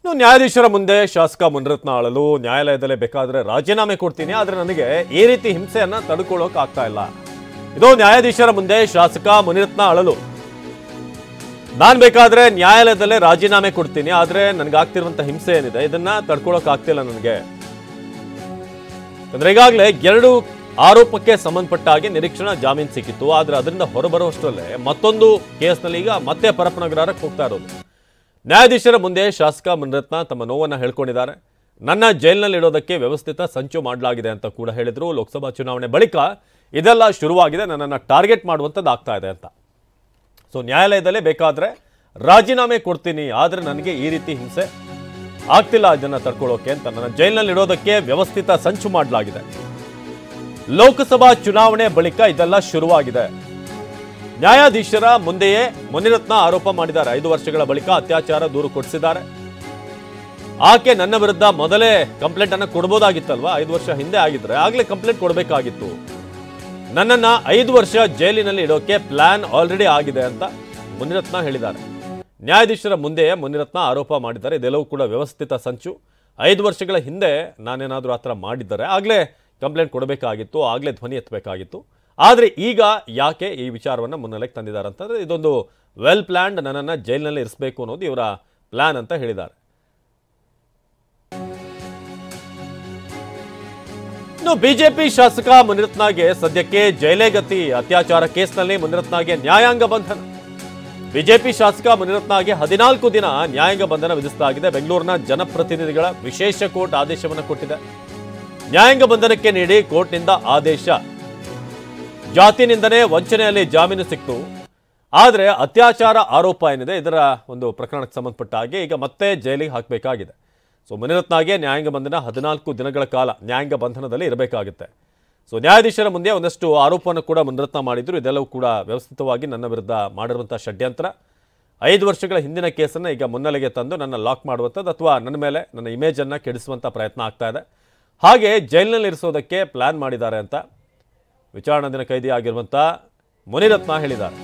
ನ್ಯಾಯಾಧೀಶರ ಮುಂದೆ ಶಾಸಕ ಮುನಿರತ್ನ ಆಳಲು ನ್ಯಾಯಾಲಯದಲ್ಲೇ ಬೇಕಾದ್ರೆ ರಾಜೀನಾಮೆ ಕೊಡ್ತೀನಿ, ಆದ್ರೆ ನನಗೆ ಈ ರೀತಿ ಹಿಂಸೆಯನ್ನ ತಡ್ಕೊಳ್ಳೋಕೆ ಆಗ್ತಾ ಇಲ್ಲ. ಇದು ನ್ಯಾಯಾಧೀಶರ ಮುಂದೆ ಶಾಸಕ ಮುನಿರತ್ನ ಆಳಲು. ನಾನು ಬೇಕಾದ್ರೆ ನ್ಯಾಯಾಲಯದಲ್ಲೇ ರಾಜೀನಾಮೆ ಕೊಡ್ತೀನಿ, ಆದ್ರೆ ನನಗಾಗ್ತಿರುವಂತ ಹಿಂಸೆ ಏನಿದೆ ಇದನ್ನ ತಡ್ಕೊಳ್ಳೋಕೆ ಆಗ್ತಿಲ್ಲ ನನಗೆ. ಅಂದ್ರೆ ಈಗಾಗಲೇ 2 ಆರೋಪಕ್ಕೆ ಸಂಬಂಧಪಟ್ಟ ಹಾಗೆ ನಿರೀಕ್ಷಣಾ ಜಾಮೀನು ಸಿಕ್ಕಿತ್ತು. ಆದ್ರೆ ಅದರಿಂದ ಹೊರಬರುವಷ್ಟರಲ್ಲೇ ಮತ್ತೊಂದು ಕೇಸ್ನಲ್ಲಿ ಈಗ ಮತ್ತೆ ಪರಪ್ಪನಗರಕ್ಕೆ ಹೋಗ್ತಾ ಇರೋದು. ನ್ಯಾಯಾಧೀಶರ ಮುಂದೆ ಶಾಸಕ ಮುನಿರತ್ನ ತಮ್ಮ ನೋವನ್ನು ಹೇಳ್ಕೊಂಡಿದ್ದಾರೆ. ನನ್ನ ಜೈಲಿನಲ್ಲಿ ಇಡೋದಕ್ಕೆ ವ್ಯವಸ್ಥಿತ ಸಂಚು ಮಾಡಲಾಗಿದೆ ಅಂತ ಕೂಡ ಹೇಳಿದ್ರು. ಲೋಕಸಭಾ ಚುನಾವಣೆ ಬಳಿಕ ಇದೆಲ್ಲ ಶುರುವಾಗಿದೆ, ನನ್ನನ್ನು ಟಾರ್ಗೆಟ್ ಮಾಡುವಂಥದ್ದು ಆಗ್ತಾ ಇದೆ ಅಂತ. ಸೊ ನ್ಯಾಯಾಲಯದಲ್ಲೇ ಬೇಕಾದ್ರೆ ರಾಜೀನಾಮೆ ಕೊಡ್ತೀನಿ, ಆದ್ರೆ ನನಗೆ ಈ ರೀತಿ ಹಿಂಸೆ ಆಗ್ತಿಲ್ಲ ಇದನ್ನ ತಡ್ಕೊಳ್ಳೋಕೆ ಅಂತ. ನನ್ನ ಜೈಲಿನಲ್ಲಿ ಇಡೋದಕ್ಕೆ ವ್ಯವಸ್ಥಿತ ಸಂಚು ಮಾಡಲಾಗಿದೆ. ಲೋಕಸಭಾ ಚುನಾವಣೆ ಬಳಿಕ ಇದೆಲ್ಲ ಶುರುವಾಗಿದೆ. ನ್ಯಾಯಾಧೀಶರ ಮುಂದೆಯೇ ಮುನಿರತ್ನ ಆರೋಪ ಮಾಡಿದ್ದಾರೆ. 5 ವರ್ಷಗಳ ಬಳಿಕ ಅತ್ಯಾಚಾರ ದೂರು ಕೊಡಿಸಿದ್ದಾರೆ. ಆಕೆ ನನ್ನ ವಿರುದ್ಧ ಮೊದಲೇ ಕಂಪ್ಲೇಂಟ್ ಅನ್ನ ಕೊಡಬಹುದಾಗಿತ್ತಲ್ವಾ? 5 ವರ್ಷ ಹಿಂದೆ ಆಗಿದ್ರೆ ಆಗ್ಲೇ ಕಂಪ್ಲೇಂಟ್ ಕೊಡಬೇಕಾಗಿತ್ತು. ನನ್ನನ್ನ 5 ವರ್ಷ ಜೈಲಿನಲ್ಲಿ ಇಡೋಕೆ ಪ್ಲಾನ್ ಆಲ್ರೆಡಿ ಆಗಿದೆ ಅಂತ ಮುನಿರತ್ನ ಹೇಳಿದ್ದಾರೆ. ನ್ಯಾಯಾಧೀಶರ ಮುಂದೆಯೇ ಮುನಿರತ್ನ ಆರೋಪ ಮಾಡಿದ್ದಾರೆ. ಇದೆಲ್ಲವೂ ಕೂಡ ವ್ಯವಸ್ಥಿತ ಸಂಚು. 5 ವರ್ಷಗಳ ಹಿಂದೆ ನಾನೇನಾದ್ರೂ ಆ ಥರ ಮಾಡಿದ್ದಾರೆ ಆಗ್ಲೇ ಕಂಪ್ಲೇಂಟ್ ಕೊಡಬೇಕಾಗಿತ್ತು, ಆಗ್ಲೇ ಧ್ವನಿ ಎತ್ತಬೇಕಾಗಿತ್ತು. ಆದರೆ ಈಗ ಯಾಕೆ ಈ ವಿಚಾರವನ್ನು ಮುನ್ನೆಲೆಗೆ ತಂದಿದ್ದಾರೆ ಅಂತಂದ್ರೆ ಇದೊಂದು ವೆಲ್ ಪ್ಲಾನ್ಡ್, ನನ್ನನ್ನು ಜೈಲಿನಲ್ಲಿ ಇರಿಸಬೇಕು ಅನ್ನೋದು ಇವರ ಪ್ಲಾನ್ ಅಂತ ಹೇಳಿದ್ದಾರೆ. ಇನ್ನು ಬಿಜೆಪಿ ಶಾಸಕ ಮುನಿರತ್ನಗೆ ಸದ್ಯಕ್ಕೆ ಜೈಲೇ ಗತಿ. ಅತ್ಯಾಚಾರ ಕೇಸ್ನಲ್ಲಿ ಮುನಿರತ್ನಗೆ ನ್ಯಾಯಾಂಗ ಬಂಧನ. ಬಿಜೆಪಿ ಶಾಸಕ ಮುನಿರತ್ನಗೆ 14 ದಿನ ನ್ಯಾಯಾಂಗ ಬಂಧನ ವಿಧಿಸಲಾಗಿದೆ. ಬೆಂಗಳೂರಿನ ಜನಪ್ರತಿನಿಧಿಗಳ ವಿಶೇಷ ಕೋರ್ಟ್ ಆದೇಶವನ್ನು ಕೊಟ್ಟಿದೆ. ನ್ಯಾಯಾಂಗ ಬಂಧನಕ್ಕೆ ನೀಡಿ ಕೋರ್ಟ್ನಿಂದ ಆದೇಶ. ಜಾತಿ ನಿಂದನೆ ವಂಚನೆಯಲ್ಲಿ ಜಾಮೀನು ಸಿಕ್ತು. ಆದರೆ ಅತ್ಯಾಚಾರ ಆರೋಪ ಏನಿದೆ ಇದರ ಒಂದು ಪ್ರಕರಣಕ್ಕೆ ಸಂಬಂಧಪಟ್ಟ ಹಾಗೆ ಈಗ ಮತ್ತೆ ಜೈಲಿಗೆ ಹಾಕಬೇಕಾಗಿದೆ. ಸೊ ಮುನಿರತ್ನಗೆ ನ್ಯಾಯಾಂಗ ಬಂಧನ 14 ದಿನಗಳ ಕಾಲ ನ್ಯಾಯಾಂಗ ಬಂಧನದಲ್ಲಿ ಇರಬೇಕಾಗುತ್ತೆ. ಸೊ ನ್ಯಾಯಾಧೀಶರ ಮುಂದೆ ಒಂದಷ್ಟು ಆರೋಪವನ್ನು ಕೂಡ ಮುನಿರತ್ನ ಮಾಡಿದ್ರು. ಇದೆಲ್ಲವೂ ಕೂಡ ವ್ಯವಸ್ಥಿತವಾಗಿ ನನ್ನ ವಿರುದ್ಧ ಮಾಡಿರುವಂಥ ಷಡ್ಯಂತ್ರ. 5 ವರ್ಷಗಳ ಹಿಂದಿನ ಕೇಸನ್ನು ಈಗ ಮುನ್ನೆಲೆಗೆ ತಂದು ನನ್ನ ಲಾಕ್ ಮಾಡುವಂಥದ್ದು ಅಥವಾ ನನ್ನ ಮೇಲೆ ನನ್ನ ಇಮೇಜನ್ನು ಕೆಡಿಸುವಂಥ ಪ್ರಯತ್ನ ಆಗ್ತಾ ಇದೆ. ಹಾಗೆ ಜೈಲಿನಲ್ಲಿ ಇರಿಸೋದಕ್ಕೆ ಪ್ಲಾನ್ ಮಾಡಿದ್ದಾರೆ ಅಂತ ವಿಚಾರಣಾಧೀನ ಕೈದಿ ಆಗಿರುವಂಥ ಮುನಿರತ್ನ ಹೇಳಿದ್ದಾರೆ.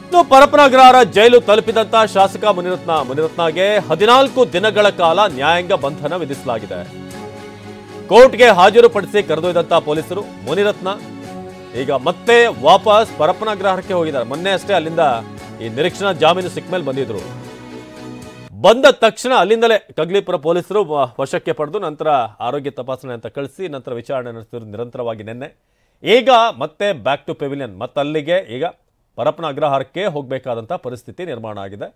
ಇನ್ನು ಪರಪ್ಪನಗರ ಜೈಲು ತಲುಪಿದಂತ ಶಾಸಕ ಮುನಿರತ್ನಗೆ 14 ದಿನಗಳ ಕಾಲ ನ್ಯಾಯಾಂಗ ಬಂಧನ ವಿಧಿಸಲಾಗಿದೆ. ಕೋರ್ಟ್ಗೆ ಹಾಜರುಪಡಿಸಿ ಕರೆದೊಯ್ದಂತ ಪೊಲೀಸರು ಮುನಿರತ್ನ ಈಗ ಮತ್ತೆ ವಾಪಸ್ ಪರಪ್ಪನಗ್ರಹಕ್ಕೆ ಹೋಗಿದ್ದಾರೆ. ಮೊನ್ನೆ ಅಷ್ಟೇ ಅಲ್ಲಿಂದ ಈ ನಿರೀಕ್ಷಣಾ ಜಾಮೀನು ಸಿಕ್ಕ ಮೇಲೆ ಬಂದಿದ್ರು. ಬಂದ ತಕ್ಷಣ ಅಲ್ಲಿಂದಲೇ ಕಗ್ಲಿಪುರ ಪೊಲೀಸರು ವಶಕ್ಕೆ ಪಡೆದು ನಂತರ ಆರೋಗ್ಯ ತಪಾಸಣೆ ಅಂತ ಕಳಿಸಿ ನಂತರ ವಿಚಾರಣೆ ನಡೆಸಿದ್ರು ನಿರಂತರವಾಗಿ. ನಿನ್ನೆ ಈಗ ಮತ್ತೆ ಬ್ಯಾಕ್ ಟು ಪೆವಿಲಿಯನ್, ಮತ್ತೆ ಅಲ್ಲಿಗೆ ಈಗ ಪರಪ್ಪನ ಅಗ್ರಹಾರಕ್ಕೆ ಹೋಗಬೇಕಾದಂಥ ಪರಿಸ್ಥಿತಿ ನಿರ್ಮಾಣ ಆಗಿದೆ.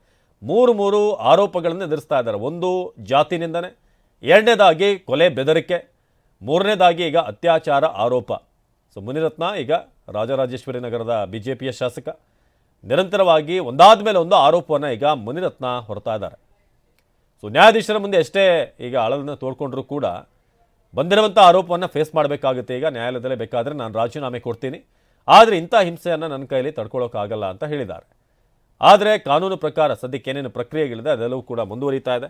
3 ಆರೋಪಗಳನ್ನು ಎದುರಿಸ್ತಾ ಇದ್ದಾರೆ. ಒಂದು ಜಾತಿ ನಿಂದನೆ, 2ನೇದಾಗಿ ಕೊಲೆ ಬೆದರಿಕೆ, 3ನೇದಾಗಿ ಈಗ ಅತ್ಯಾಚಾರ ಆರೋಪ. ಸೊ ಮುನಿರತ್ನ ಈಗ ರಾಜರಾಜೇಶ್ವರಿ ನಗರದ ಬಿಜೆಪಿಯ ಶಾಸಕ. ನಿರಂತರವಾಗಿ ಒಂದಾದ ಮೇಲೆ ಒಂದು ಆರೋಪವನ್ನು ಈಗ ಮುನಿರತ್ನ ಹೊರತಾ ಇದ್ದಾರೆ. ಸೊ ನ್ಯಾಯಾಧೀಶರ ಮುಂದೆ ಎಷ್ಟೇ ಈಗ ಅಳಲನ್ನು ತೋಡ್ಕೊಂಡ್ರೂ ಕೂಡ ಬಂದಿರುವಂಥ ಆರೋಪವನ್ನು ಫೇಸ್ ಮಾಡಬೇಕಾಗುತ್ತೆ. ಈಗ ನ್ಯಾಯಾಲಯದಲ್ಲೇ ಬೇಕಾದರೆ ನಾನು ರಾಜೀನಾಮೆ ಕೊಡ್ತೀನಿ, ಆದರೆ ಇಂಥ ಹಿಂಸೆಯನ್ನು ನನ್ನ ಕೈಯಲ್ಲಿ ತಡ್ಕೊಳ್ಳೋಕ್ಕಾಗಲ್ಲ ಅಂತ ಹೇಳಿದ್ದಾರೆ. ಆದರೆ ಕಾನೂನು ಪ್ರಕಾರ ಸದ್ಯಕ್ಕೆ ಏನೇನು ಪ್ರಕ್ರಿಯೆಗಳಿದೆ ಅದೆಲ್ಲವೂ ಕೂಡ ಮುಂದುವರಿತಾ ಇದೆ.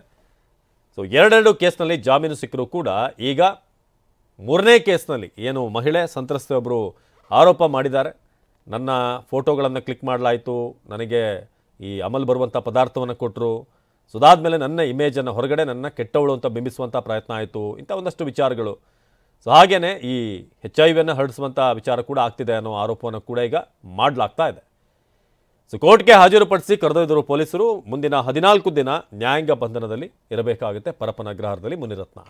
ಸೊ 2 ಕೇಸ್ನಲ್ಲಿ ಜಾಮೀನು ಸಿಕ್ಕರೂ ಕೂಡ ಈಗ 3ನೇ ಕೇಸ್ನಲ್ಲಿ ಏನು ಮಹಿಳೆ ಸಂತ್ರಸ್ತೆಯೊಬ್ಬರು ಆರೋಪ ಮಾಡಿದ್ದಾರೆ. ನನ್ನ ಫೋಟೋಗಳನ್ನು ಕ್ಲಿಕ್ ಮಾಡಲಾಯಿತು, ನನಗೆ ಈ ಅಮಲ್ ಬರುವಂಥ ಪದಾರ್ಥವನ್ನು ಕೊಟ್ಟರು, ಸೊ ಅದಾದಮೇಲೆ ನನ್ನ ಇಮೇಜನ್ನು ಹೊರಗಡೆ ನನ್ನ ಕೆಟ್ಟವಳು ಅಂತ ಬಿಂಬಿಸುವಂಥ ಪ್ರಯತ್ನ ಆಯಿತು, ಇಂಥ ಒಂದಷ್ಟು ವಿಚಾರಗಳು. ಸೊ ಹಾಗೆಯೇ ಈ HIV ಹರಡಿಸುವಂಥ ವಿಚಾರ ಕೂಡ ಆಗ್ತಿದೆ ಅನ್ನೋ ಆರೋಪವನ್ನು ಕೂಡ ಈಗ ಮಾಡಲಾಗ್ತಾ ಇದೆ. ಸೊ ಕೋರ್ಟ್ಗೆ ಹಾಜರುಪಡಿಸಿ ಕರೆದೊಯ್ದರು ಪೊಲೀಸರು. ಮುಂದಿನ 14 ದಿನ ನ್ಯಾಯಾಂಗ ಬಂಧನದಲ್ಲಿ ಇರಬೇಕಾಗುತ್ತೆ ಪರಪ್ಪನಗ್ರಹಾರದಲ್ಲಿ ಮುನಿರತ್ನ.